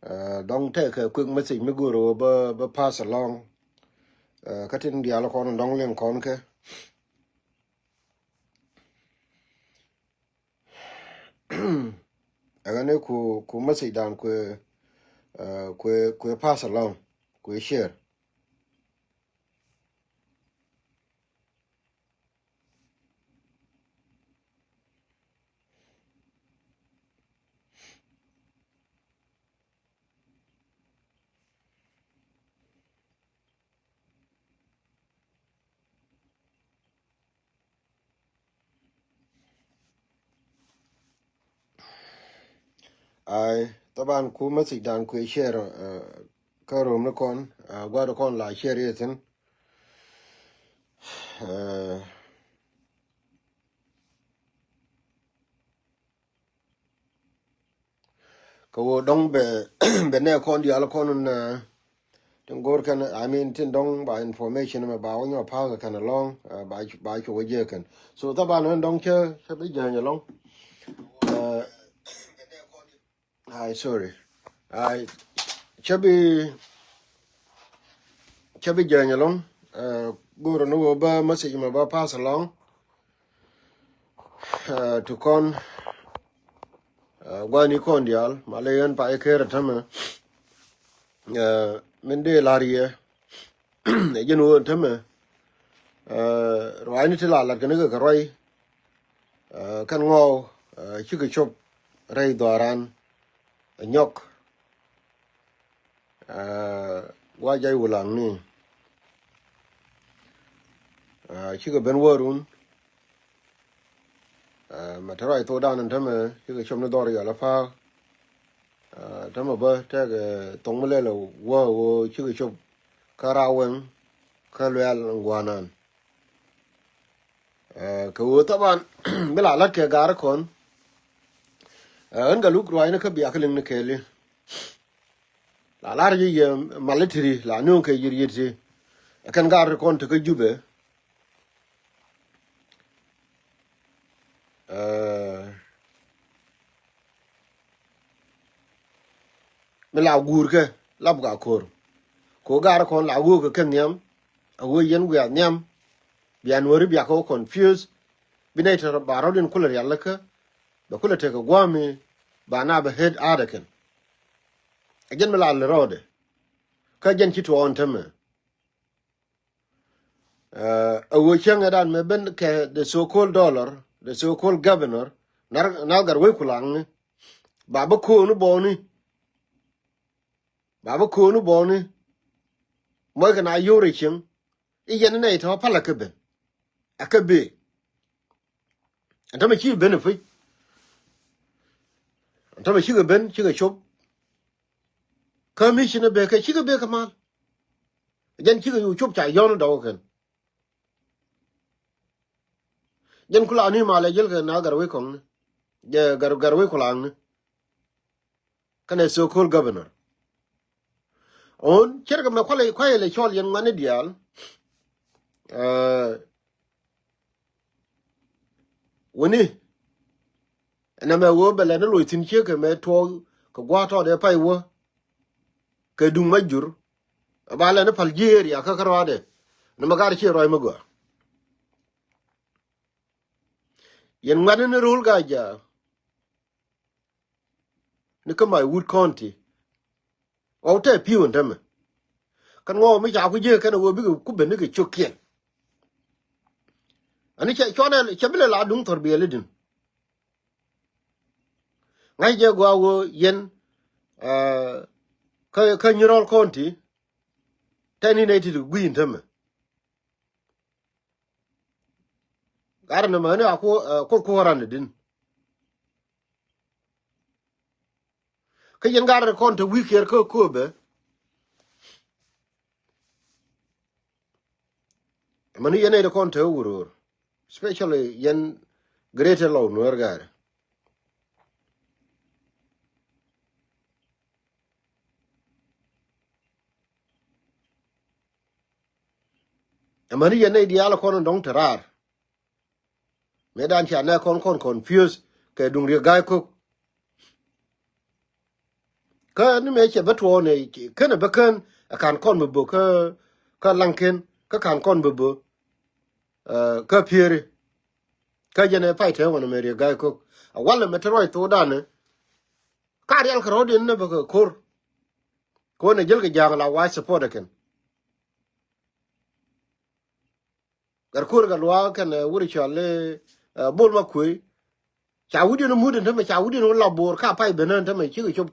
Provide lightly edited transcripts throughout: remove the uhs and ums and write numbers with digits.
Don't take a quick message me guru but pass along. Cutting the alcohol dong ling conke. Agane ku message down ku pass along ku share. I taban ku message down ku share ka room na kon gwa da kon la share yetin ka wo dong be be ne kon di alcohol na Tengor kan I mean tin dong ba information ma ba wonyo pa kan along ba chu we kan so taban dong che be jan long uh I sorry I chabi jan long guru no ba message ma ba pass along to con gwani kon dial malayan pa ekera tama min de lariye e jenu tama rwani tila la kan ga roi kan ngo chi ga chop rai doran Ngok wa jai ulang ni chi ga ben warun ma tarai to dan tama chi ga chop no dor ya la fa tama ba ta ga tong mele lo wo chi ga chop karawen ka Lual ngwanan ka wo taban bela la ke gar kon an ga luk roi na ka biya kalin ne kele la lar ji military la nu ke yir yirti kan gar kon to ka jube mela gur ke lab ga kor ko gar kon la wo ka kan yam a wo yen gu ya nyam bian wori biya ko confuse binaita barodin kular yallaka da kula te ka gwami ba na ba head adakan again mala al rode ka jan ki to on tame a wo changa dan me ben ke the so called dollar the so called governor nar gar we kulang baba ko no boni mo ka na yore chin i yen ne to pala ka ben akabe antama chi benefit antama chi ga ben chi ga chop commissioner be ka chi ga be ka mal jan chi ga yu chop cha yon do kan jan kula ni mala jel ga na gar we kong je gar we kula ang kana so called governor on cher ga ma kwale chol yen ngane dial woni na me wo bele na lo tin che ka me to ka gwa to de pai wo ka dung majur ba le na Algeria ka karwade na magar che roi mago yen ngane ne rul ga ja ni ka mai wood county o te piu ndame kan ngo mi ja ku je kana wo bi ku ben ke chokien ani che chone che bele la dung tor bi ledin ngai je gwa wo yen ka nyirol county tani ne ti gwi ndame gar na ma ne ko ran din ka yen gar county wi ker ko be mani yen e county wurur especially yen greater law no gar mani yen e diala kon dong tarar medan cha na kon confuse ke dung ri gai ko ka ni me che betwo ne kana beken kan kon bu ka lanken ka kan kon bu ka pieri ka jene pai te wona me ri ga ko wala metroi to dane ka real ka rodin ne ba ko ne jel ga jang la wa support ken gar kur ga lwa kan wuri chale bol ma kui cha wudi no mudin ta me cha wudi no labor ka pai benen ta me chi ga chop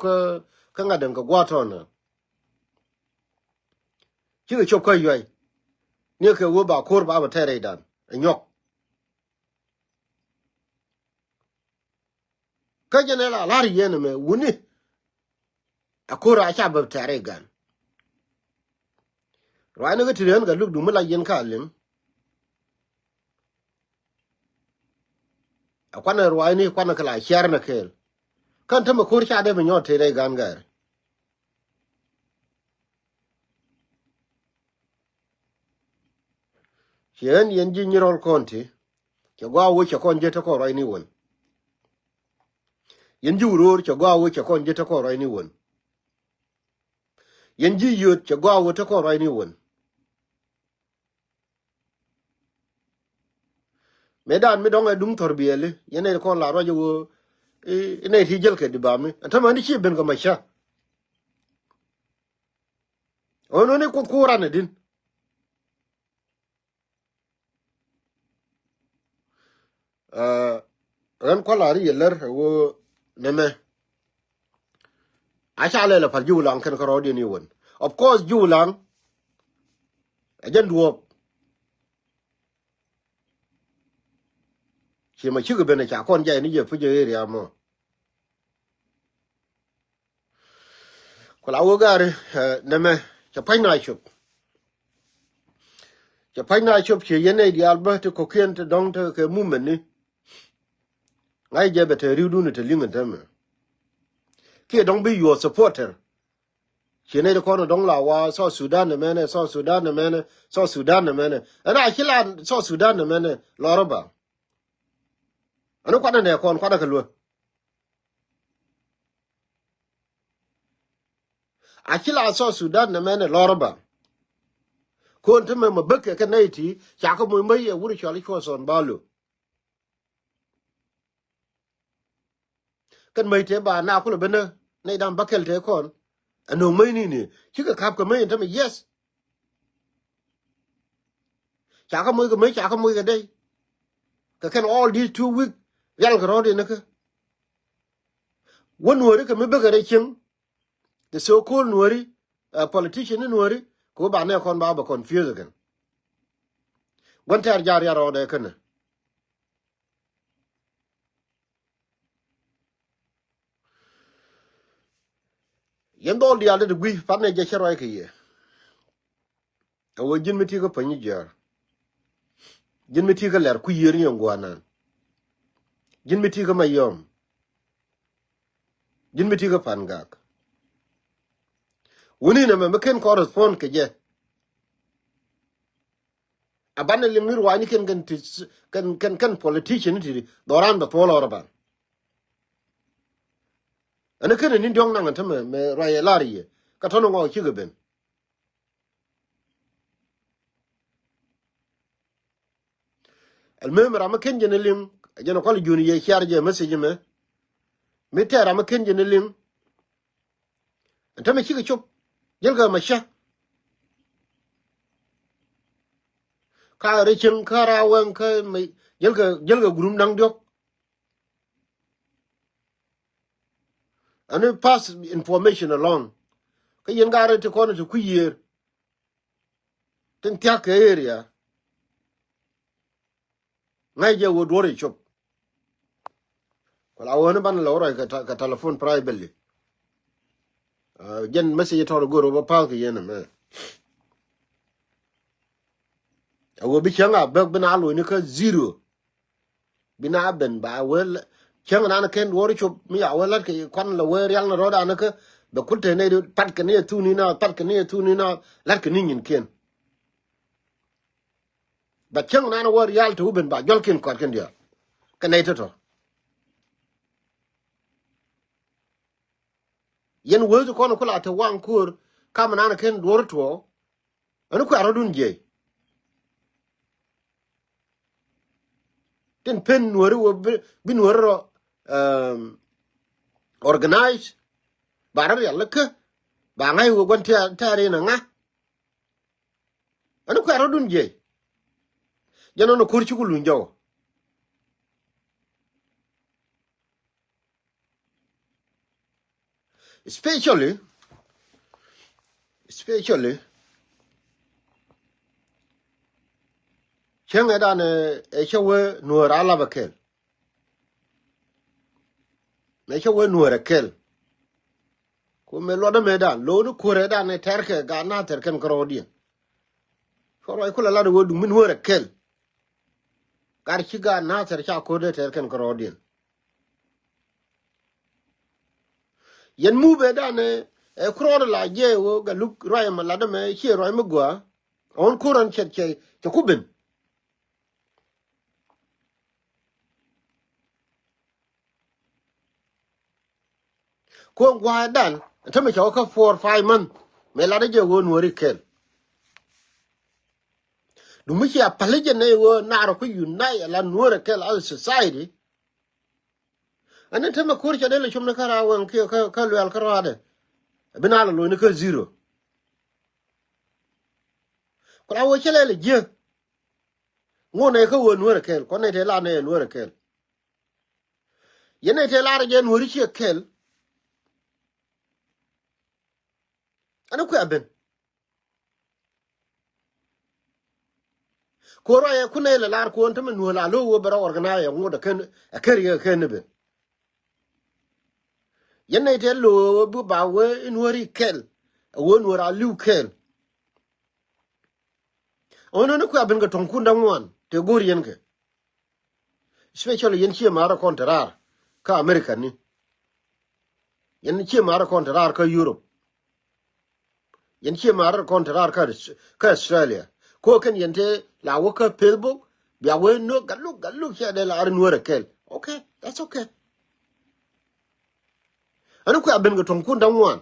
ka ngaden ka gwato na chi ga chop ka yoy ne ka wo ba kur ba tere dan nyok ka jene la lar yen me wuni akura cha ba tere gan rana ga tiren ga luk du mala yen ka lim akwana ruwaini kwana kala shar na kel kan ta ma kur cha de me nyot tere gan gar yen yen ji nyirol konti ke gwa wo che kon je ta ko roi ni won yen ji uror che gwa wo che kon je ta ko roi ni won yen ji yot che gwa wo ta ko roi ni won medan mi donga dum torbiele yene ko la rojo wo ne ti jel ke di bami ta ma ni chi ben ko ma sha ono ne ko kura ne din ran ko la ri yeler wo ne me a sha le la par julang kan ko rodi ni won of course julang ajen duop chi ma chi ko ben cha kon je ni je fu je ria mo ko la wo gare ne me cha pai na chup cha pai na chup che yene di alba to ko kien to dong to ke mu men ni ngai je bete ri du ni te lingen te me ke dong bi your supporter chene de kono dong la wa so Sudan ne mene so Sudan ne mene so Sudan ne mene ana kila so Sudan ne mene loroba ana kwada ne kon kwada kalwa akila so Sudan ne mene loroba kon te me mabeke ka naiti cha ko mo mai wuri chali ko son balu kan mai te ba na ko le bene ne dam bakel te kon ano mai ni kika kap ka mai te me yes cha ko mo mai cha ko mo ga dai ka kan all these 2 week yal ga rodi ne ka won wori ka me be ga kin the so called wori politician ni wori ko ba ne kon ba confuse again gon tar jar ya rode kana yen dol dia de gui pa ne je chero ke ye o jin miti ko pani jar jin miti ko ler ku yer nyon gwana jin miti ko mayom jin miti ko pangak woni na me ken correspond ke je abane le mir wani kan politician ti doran ba polo roban ana ken ni dong nang ta me raye lari ka tono ngo chi ben المهم راه كان جنلين جن قال جوني يشارج مسج ما متى راه كان جنلين انت ما شيك شوف جلغا مشى ka rechin kara wan ka mai jelga gurum dang diok and pass information along ka yen gare to kono to ku year tin tia ka area ngai je wo dore chop wala wona ban la ora ka telephone privately jen message to go ro pa ka yen me awo bi changa bag bina lo ni ka zero bina ben ba wel changa na ken wori chop mi ya wala ke kon la wer yal na roda na ka be kulte ne pat ka ne tu ni na pat ka ne tu ni na la ka ni ngin ken ba changa na wor yal to ben ba jol ken kon ken dia ka ne to yen wo ko no kula ta wan kur kam na ken dor to anu ko arodun je ten pen nuori wo bin woro organize barar yalla ke ba ngai wo gon tare na nga anu ko arodun je jano no kurchi ku lunjo especially chenga dan e chewe nuor ala bakel me chewe nuor kel ko me lodo me dan lo no kore dan e terke ga na terken krodi foro ay kula lado wodu min nuor kel gar ci ga na ter cha ko de terken krodi yen mu be dan e krodi la je wo ga luk roy ma lado me chi roy me gwa on kuran che kubin ko gwa dan ta me cha ko 4-5 man me lado je wo nuor kel dumishi a palije ne wo naro ku unite la nuora kel al society anen tema kurcha de le chumna kara wan ka lual karade binala lo ne ka zero kala wo chele le je ngone ka wo nuora kel ko ne te la ne nuora kel yene te la je nuori chi kel anu ku aben ko ra ya kunne le lar ko on tema nuola lo wo bara organize ngoda ken a kariya ken be yene te lo bu ba we nuori kel wo nuora lu kel ono no ku aben ga ton kunda ngwan te gor yen ke especially yen chi mara kontrar ka America ni yen chi mara kontrar ka Europe yen chi mara kontrar ka Australia ko ken yen te la wo ka Facebook bia we no galu ya de la ar nuora kel okay that's okay anu ku aben ga ton kunda ngwan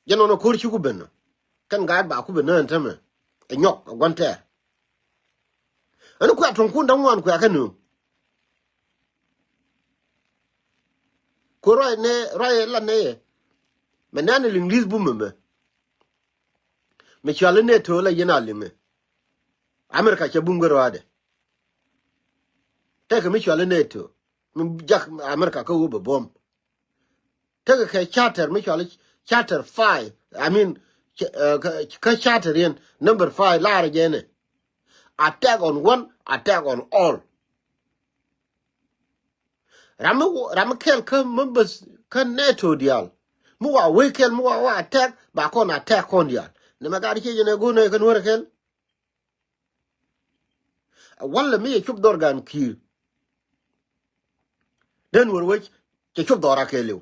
yen ono kur chi ku ben kan ga ba ku ben nan tame Ngok gonte anu ku ton kunda ngwan ku akanu ko roy la ne menane l'inglis bu me chale ne to la yena lime America che bungaro ade te ke me chale ne to me jak America ko wo bom te ke charter me chale charter 5 I mean ka charter yen number 5 la rejene attack on one attack on all ram kel ka members ka neto dial mu wa wekel mu wa attack ba kon attack on dial ne magari che ne go ne kan wora kel wala mi chub dorgan ki den wor wech che chub dora kelew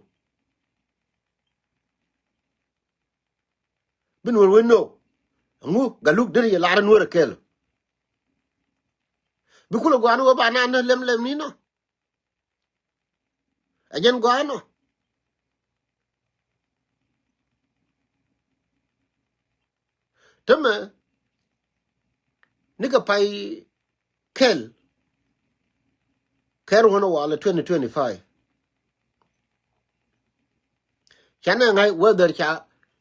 bin wor we no ngu galuk der ye laran wora kel bi kulo gwanu ba na na lem ni no ajen gwanu teme nika pai kel ker wono wala 2025 chana ngai weather cha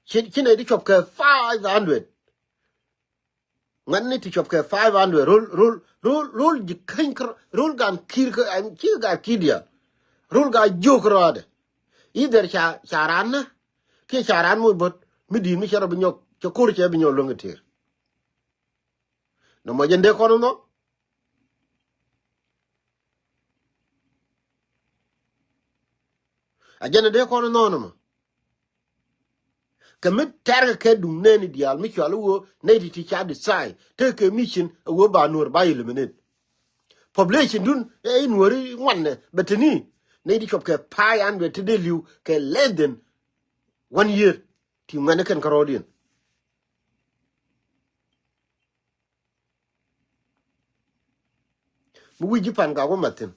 chine di chop ke 500 ngani ti chop ke 500 rul ji kan rul gan kir ke an ki ga kidia rul ga jokrade either charan ke charan mo bot mi di mi chara binyo cho kur che binyo longetir no mo jende kono no ajene de kono no no kemit targa ke dum neni dial mi chalo wo ne ti cha decide take a mission wo ba nur ba eliminate population dun e nori wanne betini ne di chop ke pai and to the liu ke less than 1 year ti ngane ken karodien mu wi jipan ga go matin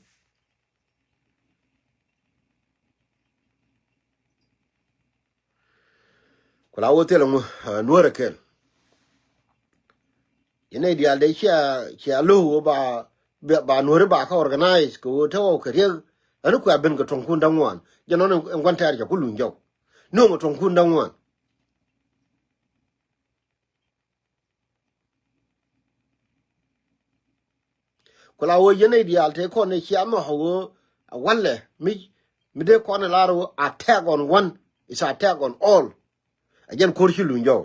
kula wote lo nuore kel ine dia de chia lo ba nuore ba ka organize ko to ko riel anu ko ben ko ton kun dangwan jeno en kwantar ja kulun jaw no mo ton kun dangwan kula wo yene dia te ko ne chia no ho walle mi de ko na laro attack on one is attack on all again ko kulun jaw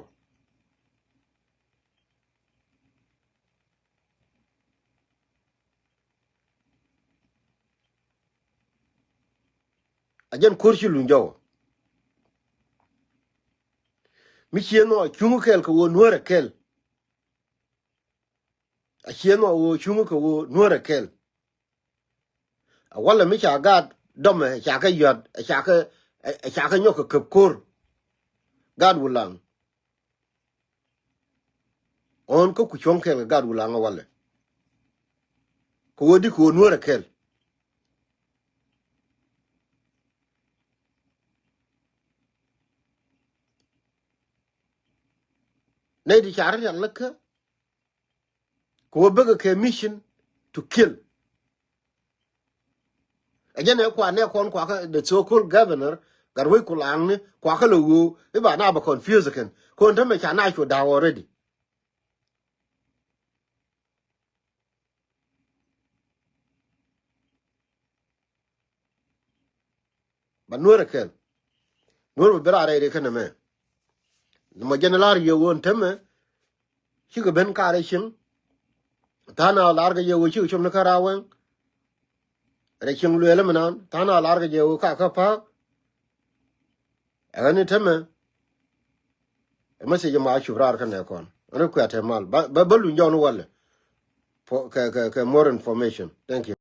again ko kulun jaw mi chieno chungu kel ko nuore kel a chieno wo chungu ko nuore kel wala mi cha gad dome cha ka yot cha ka nyok ko kor gad ulang on ko ku chon kel gad ulang wala ko wodi ko nuore kel ne di char ya laka ko bega ke mission to kill again e kwa ne kon kwa ka the so called governor garwe kulang ne kwa ka lo e ba na ba confuse ken ko nta me cha na cho da already ba nuore kel nuore bera re ken me mo general yo won teme shi go ben kare shin tana larga yo chi chum na karawen re shin lele manan tana larga yo ka pa ani teme e message ma shubrar kan ne kon ane ku ate mal ba lu njaw no wala for more information thank you